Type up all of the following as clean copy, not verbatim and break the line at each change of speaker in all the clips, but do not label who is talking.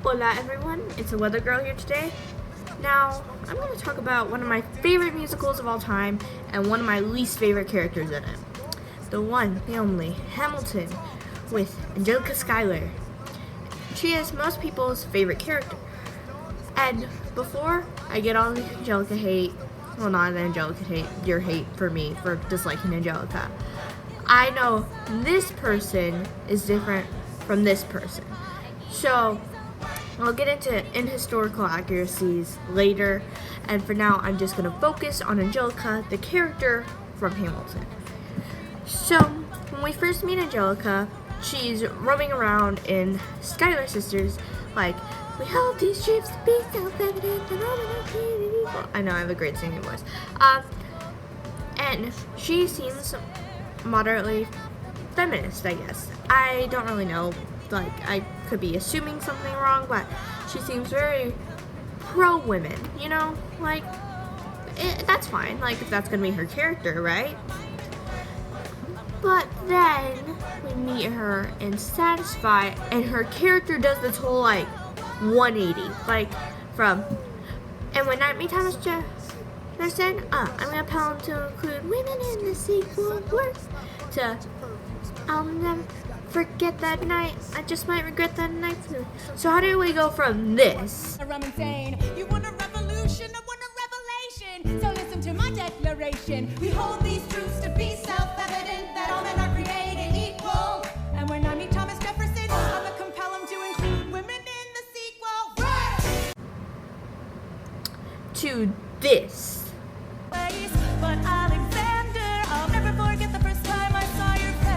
Hola everyone, it's the Weather Girl here today. Now, I'm going to talk about one of my favorite musicals of all time and one of my least favorite characters in it. The one, the only, Hamilton, with Angelica Schuyler. She is most people's favorite character. And before I get all the Angelica hate, well, not the Angelica hate, your hate for me for disliking Angelica, I know this person is different from this person. So, I'll get into historical accuracies later, and for now I'm just going to focus on Angelica, the character from Hamilton. So, when we first meet Angelica, she's roaming around in Schuyler Sisters, like, we hold these truths to be self-evident and all that. I know I have a great singing voice. And she seems moderately feminist, I guess. I don't really know. Like, I could be assuming something wrong, but she seems very pro-women, you know? Like, that's fine, like, if that's gonna be her character, right? But then, we meet her in Satisfy, and her character does this whole, like, 180. Like, from, and when Night Me Thomas Jefferson, I'm gonna pound to include women in the sequel work, to, I'll never forget that night, I just might regret that night. So how do we go from this?
You want a revolution, I want a revelation. So listen to my declaration. We hold these truths to be self-evident, that all men are created equal. And when I meet Thomas Jefferson, I'm gonna compel him to include women in the sequel. Right!
To this.
But Alexander, I'll never forget the first time I saw your face.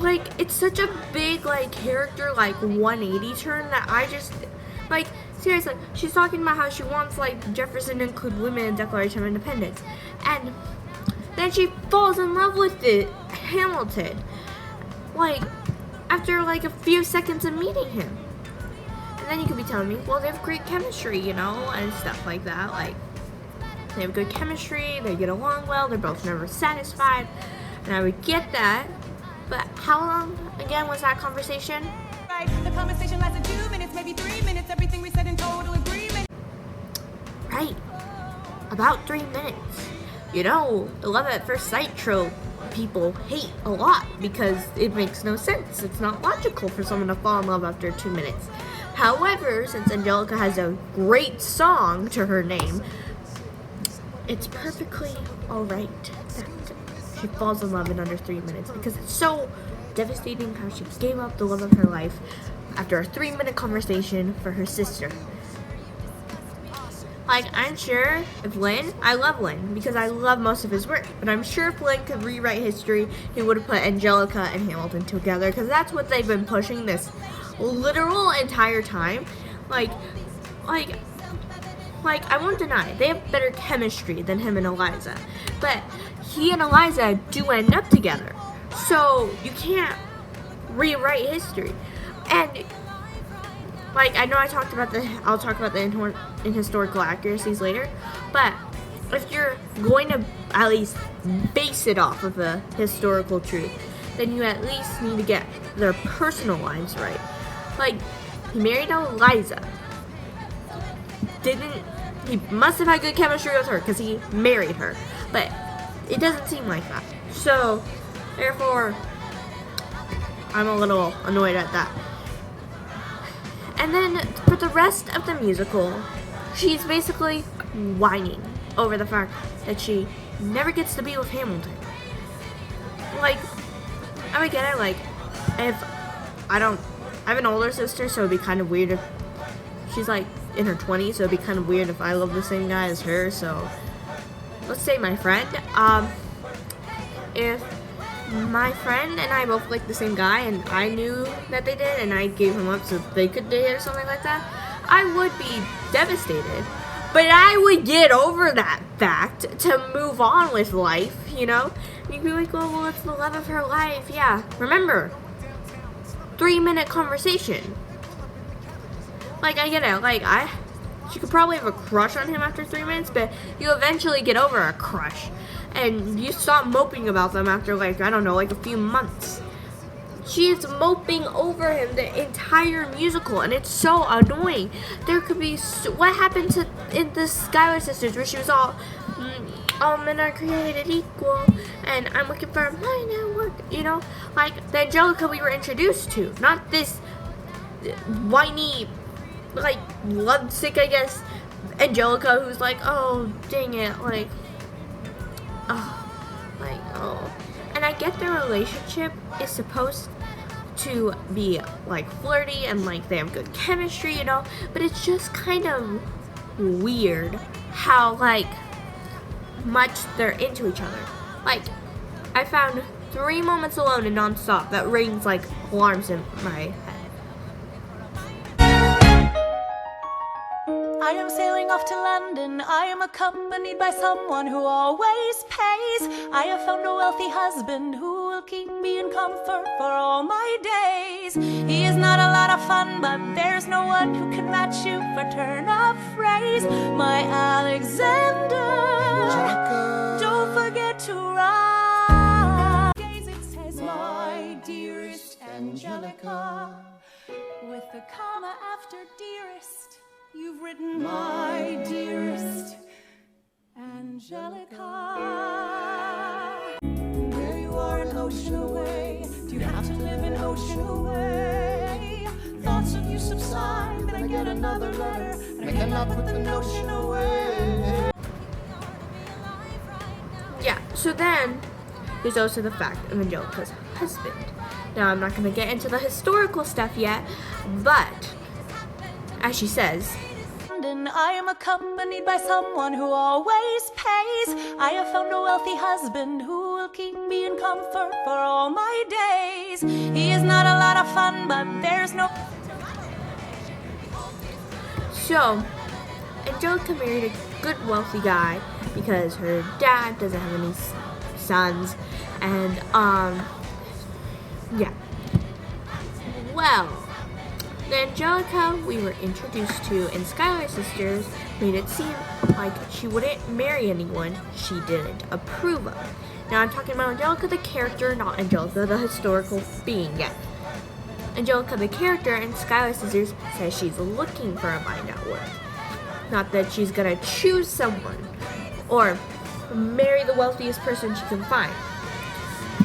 Like, it's such a big, like, character, like, 180 turn that I just, like, seriously, she's talking about how she wants, like, Jefferson to include women in the Declaration of Independence, and then she falls in love with Hamilton, like, after, like, a few seconds of meeting him. And then you could be telling me, well, they have great chemistry, you know, and stuff like that, like, they have good chemistry, they get along well, they're both never satisfied, and I would get that. But how long, again, was that conversation?
Right, the conversation lasted 2 minutes, maybe 3 minutes, everything we said in total agreement.
Right, about 3 minutes. You know, the love at first sight trope people hate a lot because it makes no sense. It's not logical for someone to fall in love after 2 minutes. However, since Angelica has a great song to her name, it's perfectly alright that she falls in love in under 3 minutes, because it's so devastating how she gave up the love of her life after a 3-minute conversation for her sister. Like, I'm sure if I love Lin because I love most of his work, but I'm sure if Lin could rewrite history, he would have put Angelica and Hamilton together, because that's what they've been pushing this literal entire time. Like, I won't deny, they have better chemistry than him and Eliza, but he and Eliza do end up together, so you can't rewrite history. And, like, I know I'll talk about the in historical accuracies later, but if you're going to at least base it off of a historical truth, then you at least need to get their personal lives right. Like, he married Eliza. He must have had good chemistry with her because he married her, but it doesn't seem like that. So, therefore, I'm a little annoyed at that. And then, for the rest of the musical, she's basically whining over the fact that she never gets to be with Hamilton. Like, I get it, like, I have an older sister, so it'd be kind of weird if she's, like, in her 20s, so it'd be kind of weird if I love the same guy as her, so let's say my friend. If my friend and I both like the same guy and I knew that they did and I gave him up so they could date or something like that, I would be devastated. But I would get over that fact to move on with life, you know? You'd be like, oh, well, it's the love of her life. Yeah, remember, 3-minute conversation. Like, I get it, like, she could probably have a crush on him after 3 minutes, but you eventually get over a crush. And you stop moping about them after, like, I don't know, like a few months. she is moping over him the entire musical, and it's so annoying. There could be what happened to in the Schuyler sisters, where she was all men are created equal, and I'm looking for my network. You know, like the Angelica we were introduced to, not this whiny, like lovesick, I guess, Angelica who's like, oh dang it, like, oh. And I get their relationship is supposed to be like flirty and like they have good chemistry, you know, but it's just kind of weird how like much they're into each other. Like, I found 3 moments alone in nonstop that rings like alarms in my head.
I am sailing off to London. I am accompanied by someone who always pays. I have found a wealthy husband who will keep me in comfort for all my days. He is not a lot of fun, but there's no one who can match you for turn of phrase. My Alexander, don't forget to write. It says, my dearest Angelica, with the comma after dearest. You've written, my dearest Angelica. Where you are an ocean away, do you have to live an ocean away? Thoughts of you subside, then I get another letter, and I cannot put the notion away.
Yeah, so then there's also the fact of Angelica's husband. Now, I'm not going to get into the historical stuff yet, but as she says,
I am accompanied by someone who always pays. I have found a wealthy husband who will keep me in comfort for all my days. He is not a lot of fun, but there's no...
So, Angelica married a good wealthy guy because her dad doesn't have any sons, and yeah. Well, the Angelica we were introduced to in Schuyler Sisters made it seem like she wouldn't marry anyone she didn't approve of. Now I'm talking about Angelica the character, not Angelica the historical being yet. Angelica the character in Schuyler Sisters says she's looking for a my network. Not that she's gonna choose someone or marry the wealthiest person she can find.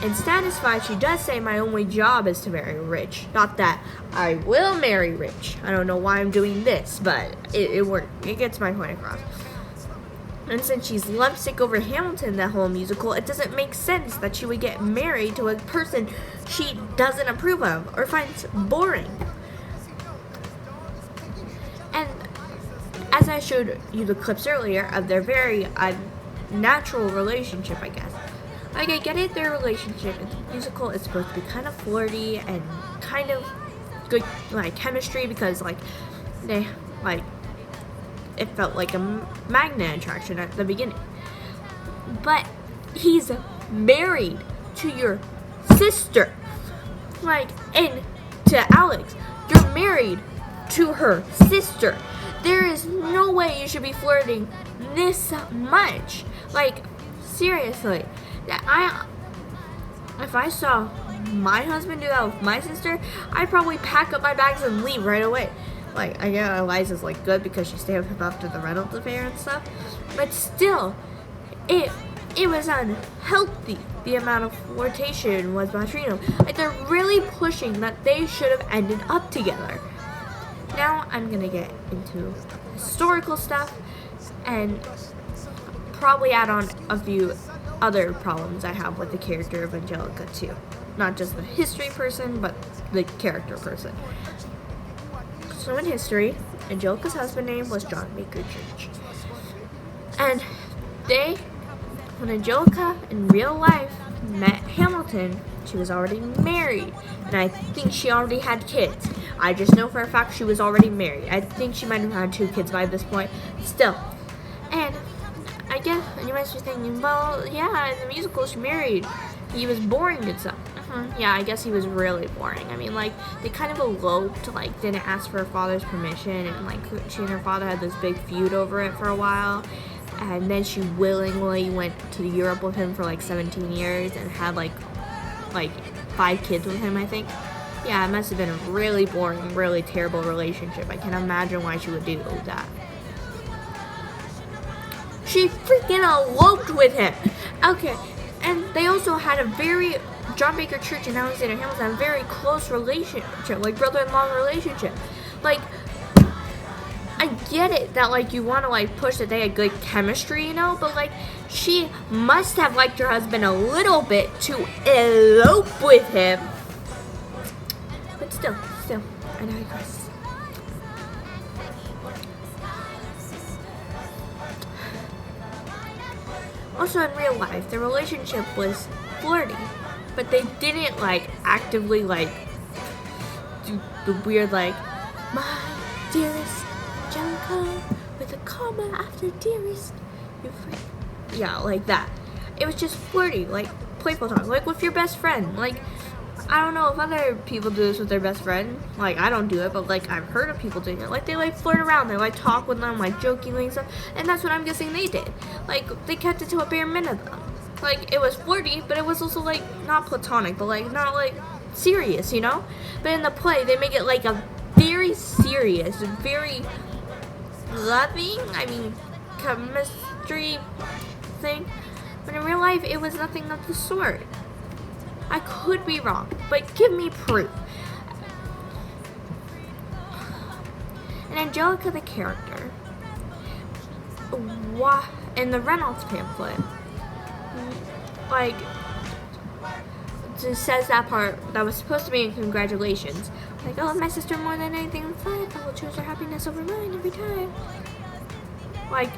In Status 5, she does say my only job is to marry rich. Not that I will marry rich. I don't know why I'm doing this, but it worked. It gets my point across. And since she's lovesick over Hamilton that whole musical, it doesn't make sense that she would get married to a person she doesn't approve of or finds boring. And as I showed you the clips earlier of their very natural relationship, I guess. Like, I get it, their relationship in the musical is supposed to be kind of flirty and kind of good, like, chemistry because, like, they, like, it felt like a magnet attraction at the beginning. But he's married to your sister. Like, and to Alex, you're married to her sister. There is no way you should be flirting this much. Like, seriously. If I saw my husband do that with my sister, I'd probably pack up my bags and leave right away. Like, I get Eliza's like good because she stayed with him after the Reynolds affair and stuff, but still, it was unhealthy. The amount of flirtation was between them. Like, they're really pushing that they should have ended up together. Now I'm gonna get into historical stuff and probably add on a few other problems I have with the character of Angelica too. Not just the history person, but the character person. So in history, Angelica's husband name was John Baker Church. And when Angelica in real life met Hamilton, she was already married. And I think she already had kids. I just know for a fact she was already married. I think she might have had 2 kids by this point. Still. And I guess, and you might be thinking, well, yeah, in the musical she married. He was boring and stuff. Yeah, I guess he was really boring. I mean, like, they kind of eloped, like, didn't ask for her father's permission, and, like, she and her father had this big feud over it for a while. And then she willingly went to Europe with him for, like, 17 years and had, like, 5 kids with him, I think. Yeah, it must have been a really boring, really terrible relationship. I can't imagine why she would do that. She freaking eloped with him. Okay, and they also had a very, John Baker Church and Alexander Hamilton had a very close relationship, like brother-in-law relationship. Like, I get it that, like, you want to, like, push that they had good chemistry, you know, but, like, she must have liked her husband a little bit to elope with him. But still, I digress. Also, in real life, their relationship was flirty, but they didn't, like, actively, like, do the weird, like, my dearest Angelica, with a comma after dearest, yeah, like that. It was just flirty, like, playful talk, like with your best friend. Like, I don't know if other people do this with their best friend. Like, I don't do it, but, like, I've heard of people doing it. Like, they, like, flirt around. They, like, talk with them, like, jokingly and stuff. And that's what I'm guessing they did. Like, they kept it to a bare minimum. Like, it was flirty, but it was also, like, not platonic, but, like, not, like, serious, you know? But in the play, they make it, like, a very serious, very loving, chemistry thing. But in real life, it was nothing of the sort. I could be wrong, but give me proof. And Angelica, the character, in the Reynolds pamphlet, like, just says that part that was supposed to be in congratulations. Like, oh, my sister more than anything in life, I will choose her happiness over mine every time. Like,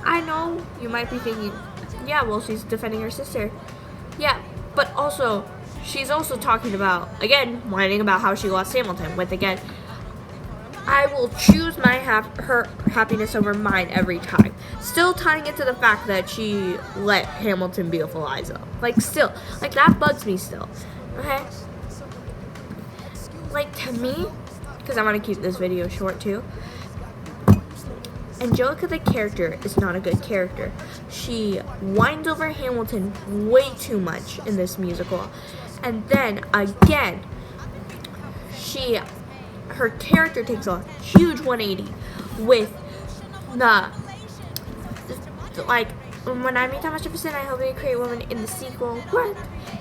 I know you might be thinking, yeah, well, she's defending her sister. Yeah, but also, she's also talking about, again, whining about how she lost Hamilton, with, again, I will choose her happiness over mine every time. Still tying it to the fact that she let Hamilton be with Eliza. Like, still. Like, that bugs me still. Okay? Like, to me, because I want to keep this video short, too, Angelica, the character, is not a good character. She whines over Hamilton way too much in this musical. And then, again, her character takes a huge 180 with like, when I meet Thomas Jefferson, I hope they create a woman in the sequel,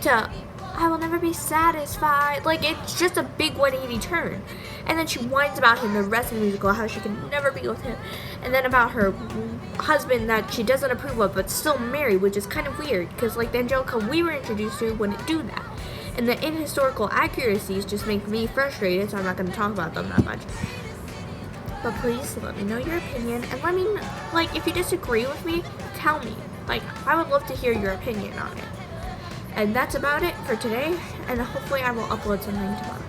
to I will never be satisfied. Like, it's just a big 180 turn. And then she whines about him the rest of the musical, how she can never be with him. And then about her husband that she doesn't approve of, but still married, which is kind of weird, because, like, the Angelica we were introduced to wouldn't do that. And the inhistorical accuracies just make me frustrated, so I'm not going to talk about them that much. But please let me know your opinion, and let me know, like, if you disagree with me, tell me. Like, I would love to hear your opinion on it. And that's about it for today, and hopefully I will upload something tomorrow.